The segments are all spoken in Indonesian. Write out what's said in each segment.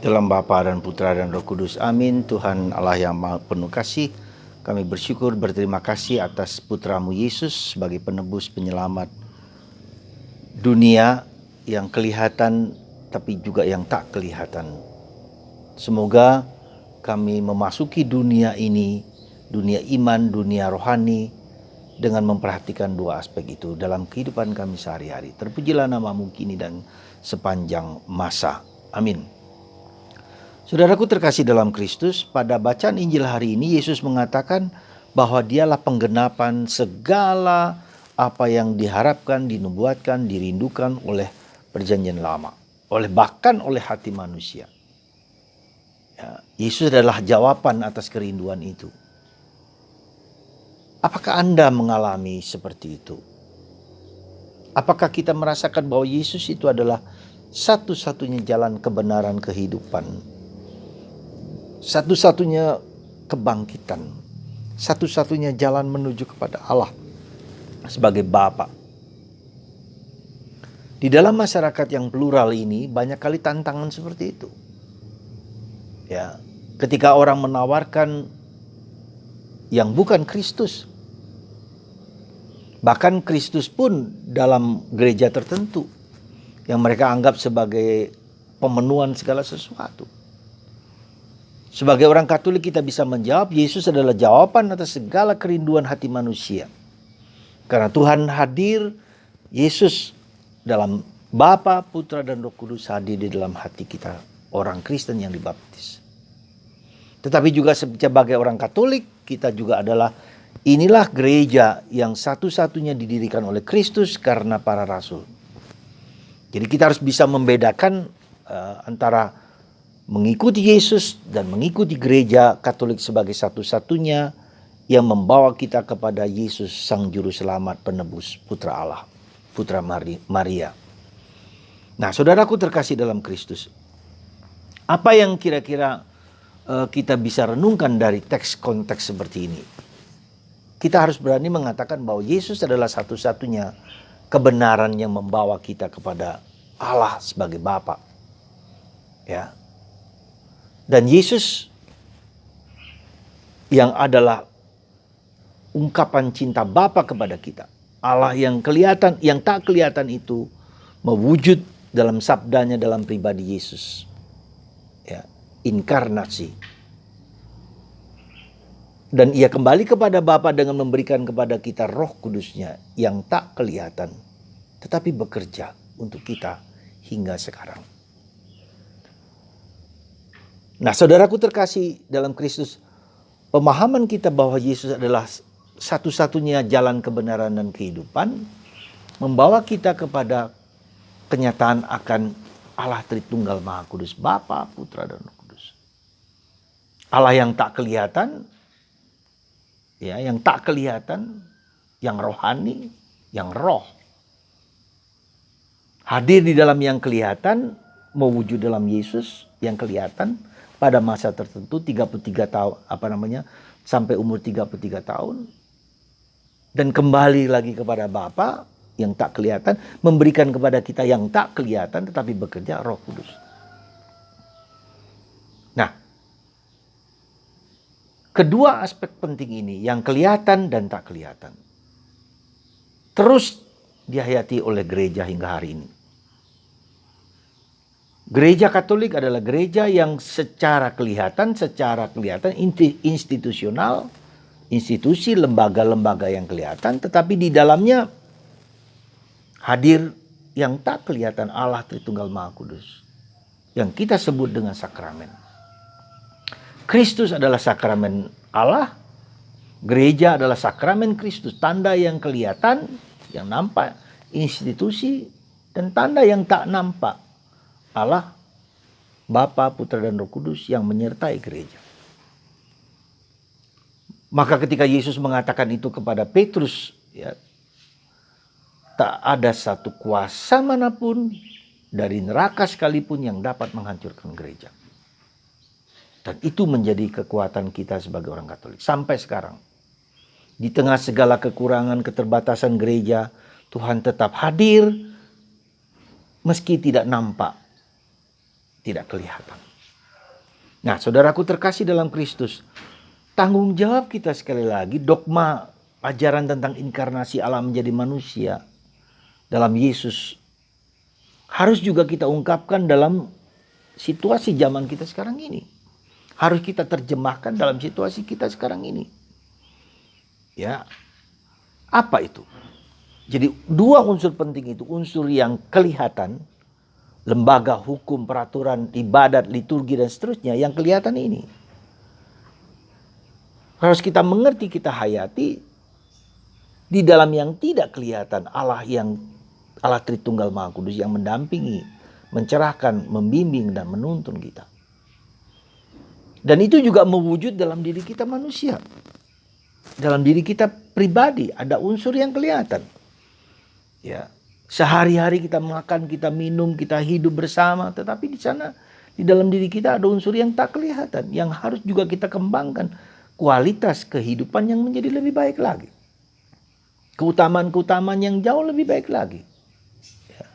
Dalam Bapa dan Putra dan Roh Kudus. Amin. Tuhan Allah yang Maha Penuh Kasih, kami bersyukur berterima kasih atas Putramu Yesus sebagai penebus penyelamat dunia yang kelihatan tapi juga yang tak kelihatan. Semoga kami memasuki dunia ini, dunia iman, dunia rohani, dengan memperhatikan dua aspek itu dalam kehidupan kami sehari-hari. Terpujilah namamu kini dan sepanjang masa. Amin. Saudaraku terkasih dalam Kristus, pada bacaan Injil hari ini Yesus mengatakan bahwa dialah penggenapan segala apa yang diharapkan, dinubuatkan, dirindukan oleh perjanjian lama, bahkan oleh hati manusia. Ya, Yesus adalah jawaban atas kerinduan itu. Apakah Anda mengalami seperti itu? Apakah kita merasakan bahwa Yesus itu adalah satu-satunya jalan kebenaran kehidupan? Satu-satunya kebangkitan, satu-satunya jalan menuju kepada Allah sebagai Bapa. Di dalam masyarakat yang plural ini banyak kali tantangan seperti itu. Ya, ketika orang menawarkan yang bukan Kristus, bahkan Kristus pun dalam gereja tertentu yang mereka anggap sebagai pemenuhan segala sesuatu. Sebagai orang Katolik kita bisa menjawab, Yesus adalah jawaban atas segala kerinduan hati manusia. Karena Tuhan hadir, Yesus dalam Bapa, Putra, dan Roh Kudus hadir di dalam hati kita, orang Kristen yang dibaptis. Tetapi juga sebagai orang Katolik, kita juga adalah inilah gereja yang satu-satunya didirikan oleh Kristus karena para rasul. Jadi kita harus bisa membedakan antara mengikuti Yesus dan mengikuti gereja Katolik sebagai satu-satunya yang membawa kita kepada Yesus Sang Juru Selamat Penebus Putra Allah, Putra Maria. Nah, saudaraku terkasih dalam Kristus, apa yang kira-kira kita bisa renungkan dari teks konteks seperti ini? Kita harus berani mengatakan bahwa Yesus adalah satu-satunya kebenaran yang membawa kita kepada Allah sebagai Bapa. Ya. Dan Yesus yang adalah ungkapan cinta Bapa kepada kita. Allah yang kelihatan, yang tak kelihatan itu mewujud dalam sabdanya dalam pribadi Yesus. Ya, inkarnasi. Dan ia kembali kepada Bapa dengan memberikan kepada kita Roh Kudusnya yang tak kelihatan, tetapi bekerja untuk kita hingga sekarang. Nah, saudaraku terkasih dalam Kristus, pemahaman kita bahwa Yesus adalah satu-satunya jalan kebenaran dan kehidupan membawa kita kepada kenyataan akan Allah Tritunggal Maha Kudus, Bapa, Putra, dan Roh Kudus. Allah yang tak kelihatan, ya, yang tak kelihatan, yang rohani, yang roh. Hadir di dalam yang kelihatan, mewujud dalam Yesus yang kelihatan pada masa tertentu 33 tahun, sampai umur 33 tahun. Dan kembali lagi kepada Bapa yang tak kelihatan, memberikan kepada kita yang tak kelihatan tetapi bekerja Roh Kudus. Nah, kedua aspek penting ini, yang kelihatan dan tak kelihatan, terus dihayati oleh gereja hingga hari ini. Gereja Katolik adalah gereja yang secara kelihatan institusional, institusi, lembaga-lembaga yang kelihatan, tetapi di dalamnya hadir yang tak kelihatan, Allah Tritunggal Maha Kudus, yang kita sebut dengan sakramen. Kristus adalah sakramen Allah, gereja adalah sakramen Kristus, tanda yang kelihatan, yang nampak, institusi, dan tanda yang tak nampak, Allah, Bapa, Putra, dan Roh Kudus yang menyertai gereja. Maka ketika Yesus mengatakan itu kepada Petrus, ya, tak ada satu kuasa manapun dari neraka sekalipun yang dapat menghancurkan gereja. Dan itu menjadi kekuatan kita sebagai orang Katolik sampai sekarang. Di tengah segala kekurangan, keterbatasan gereja, Tuhan tetap hadir meski tidak nampak, tidak kelihatan. Nah, saudaraku terkasih dalam Kristus, tanggung jawab kita sekali lagi, dogma ajaran tentang inkarnasi Allah menjadi manusia dalam Yesus harus juga kita ungkapkan dalam situasi zaman kita sekarang ini. Harus kita terjemahkan dalam situasi kita sekarang ini. Ya. Apa itu? Jadi dua unsur penting itu, unsur yang kelihatan, lembaga hukum, peraturan, ibadat, liturgi dan seterusnya yang kelihatan ini. Harus kita mengerti, kita hayati di dalam yang tidak kelihatan Allah Tritunggal Maha Kudus yang mendampingi, mencerahkan, membimbing dan menuntun kita. Dan itu juga mewujud dalam diri kita manusia. Dalam diri kita pribadi ada unsur yang kelihatan. Ya, sehari-hari kita makan, kita minum, kita hidup bersama, tetapi di sana di dalam diri kita ada unsur yang tak kelihatan yang harus juga kita kembangkan kualitas kehidupan yang menjadi lebih baik lagi. Keutamaan-keutamaan yang jauh lebih baik lagi. Ya.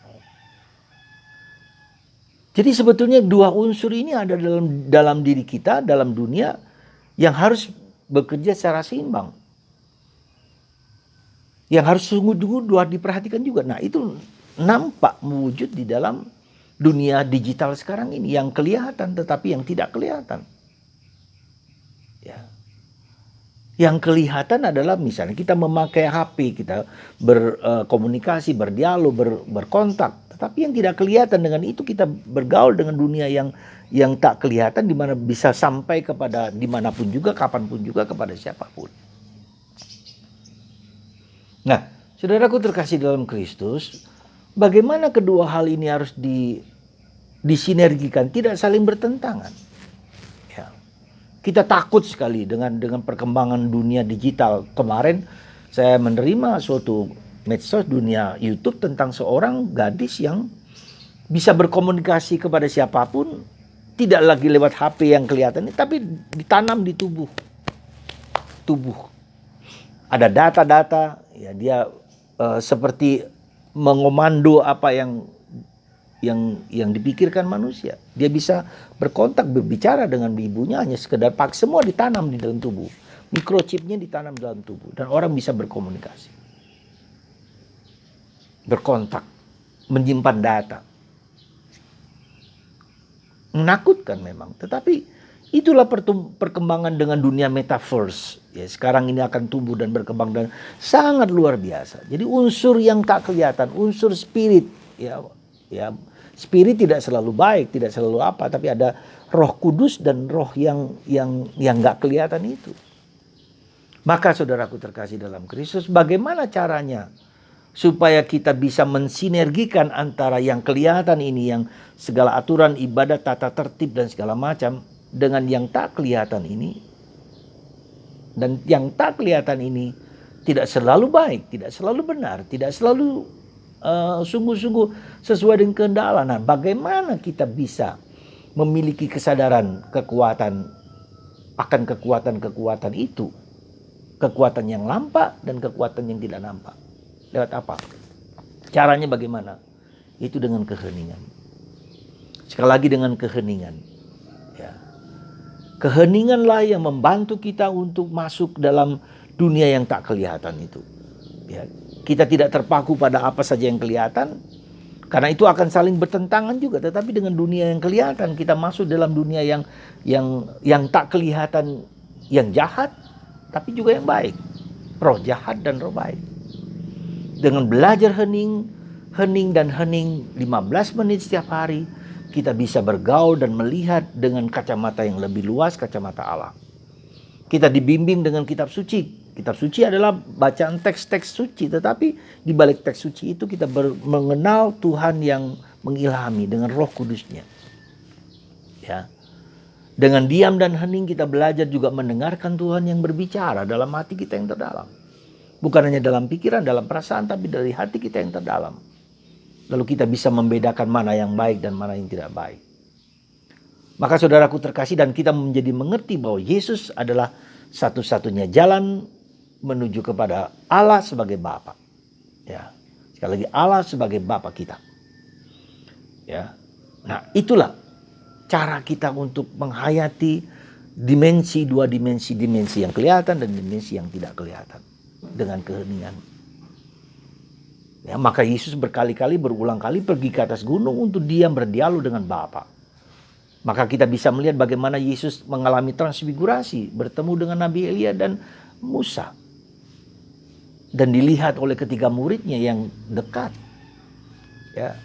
Jadi sebetulnya dua unsur ini ada dalam diri kita, dalam dunia yang harus bekerja secara seimbang. Yang harus sungguh-sungguh diperhatikan juga. Nah, itu nampak mewujud di dalam dunia digital sekarang ini yang kelihatan tetapi yang tidak kelihatan. Ya. Yang kelihatan adalah misalnya kita memakai HP, kita berkomunikasi, berdialog, berkontak. Tetapi yang tidak kelihatan, dengan itu kita bergaul dengan dunia yang tak kelihatan, di mana bisa sampai kepada dimanapun juga, kapanpun juga, kepada siapapun. Nah, saudaraku terkasih dalam Kristus, bagaimana kedua hal ini harus disinergikan, tidak saling bertentangan. Ya. Kita takut sekali dengan perkembangan dunia digital. Kemarin saya menerima suatu medsos dunia YouTube tentang seorang gadis yang bisa berkomunikasi kepada siapapun, tidak lagi lewat HP yang kelihatan, tapi ditanam di tubuh. Ada data-data, ya dia seperti mengomando apa yang dipikirkan manusia. Dia bisa berkontak, berbicara dengan ibunya hanya sekedar semua ditanam di dalam tubuh. Microchipnya ditanam dalam tubuh dan orang bisa berkomunikasi, berkontak, menyimpan data. Menakutkan memang, tetapi itulah perkembangan dengan dunia metaverse. Ya, sekarang ini akan tumbuh dan berkembang dan sangat luar biasa. Jadi unsur yang tak kelihatan, unsur spirit, ya spirit tidak selalu baik, tidak selalu apa, tapi ada Roh Kudus dan roh yang nggak kelihatan itu. Maka saudaraku terkasih dalam Kristus, bagaimana caranya supaya kita bisa mensinergikan antara yang kelihatan ini, yang segala aturan ibadat, tata tertib dan segala macam, dengan yang tak kelihatan ini. Dan yang tak kelihatan ini tidak selalu baik, tidak selalu benar, tidak selalu sungguh-sungguh sesuai dengan kehendak Allah. Nah, bagaimana kita bisa memiliki kesadaran kekuatan akan kekuatan-kekuatan itu, kekuatan yang nampak dan kekuatan yang tidak nampak. Lewat apa? Caranya bagaimana? Itu dengan keheningan. Sekali lagi dengan keheningan. Ya. Keheninganlah yang membantu kita untuk masuk dalam dunia yang tak kelihatan itu. Ya. Kita tidak terpaku pada apa saja yang kelihatan, karena itu akan saling bertentangan juga. Tetapi dengan dunia yang kelihatan, kita masuk dalam dunia yang tak kelihatan, yang jahat, tapi juga yang baik. Roh jahat dan roh baik. Dengan belajar hening 15 menit setiap hari, kita bisa bergaul dan melihat dengan kacamata yang lebih luas, kacamata Allah. Kita dibimbing dengan kitab suci. Kitab suci adalah bacaan teks-teks suci, tetapi di balik teks suci itu kita mengenal Tuhan yang mengilhami dengan Roh Kudusnya. Ya. Dengan diam dan hening kita belajar juga mendengarkan Tuhan yang berbicara dalam hati kita yang terdalam. Bukan hanya dalam pikiran, dalam perasaan, tapi dari hati kita yang terdalam. Lalu kita bisa membedakan mana yang baik dan mana yang tidak baik. Maka saudaraku terkasih, dan kita menjadi mengerti bahwa Yesus adalah satu-satunya jalan menuju kepada Allah sebagai Bapa. Ya. Sekali lagi, Allah sebagai Bapa kita. Ya. Nah, itulah cara kita untuk menghayati dua dimensi yang kelihatan dan dimensi yang tidak kelihatan dengan keheningan. Ya, maka Yesus berulang kali pergi ke atas gunung untuk diam berdialog dengan Bapa. Maka kita bisa melihat bagaimana Yesus mengalami transfigurasi, bertemu dengan Nabi Elia dan Musa. Dan dilihat oleh ketiga muridnya yang dekat. Ya.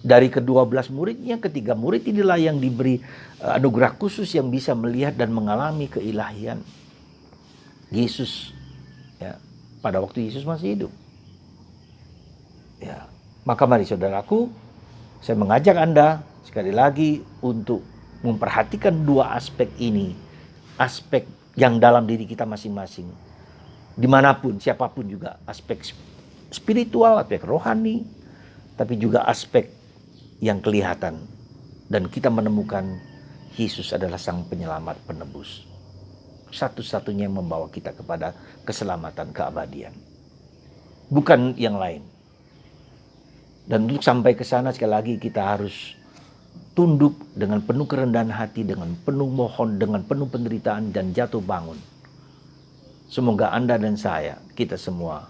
Dari ke-12 muridnya, ketiga murid inilah yang diberi anugerah khusus yang bisa melihat dan mengalami keilahian Yesus. Ya, pada waktu Yesus masih hidup. Ya, maka mari saudaraku, saya mengajak Anda sekali lagi untuk memperhatikan dua aspek ini. Aspek yang dalam diri kita masing-masing. Dimanapun, siapapun juga. Aspek spiritual, aspek rohani. Tapi juga aspek yang kelihatan. Dan kita menemukan Yesus adalah sang penyelamat penebus. Satu-satunya yang membawa kita kepada keselamatan keabadian. Bukan yang lain. Dan untuk sampai ke sana sekali lagi kita harus tunduk dengan penuh kerendahan hati, dengan penuh mohon, dengan penuh penderitaan dan jatuh bangun. Semoga Anda dan saya, kita semua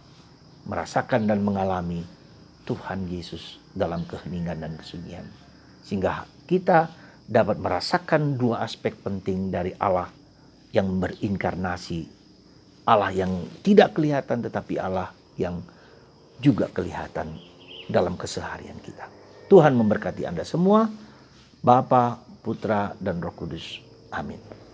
merasakan dan mengalami Tuhan Yesus dalam keheningan dan kesunyian. Sehingga kita dapat merasakan dua aspek penting dari Allah yang berinkarnasi. Allah yang tidak kelihatan tetapi Allah yang juga kelihatan dalam keseharian kita. Tuhan memberkati Anda semua, Bapa, Putra, dan Roh Kudus. Amin.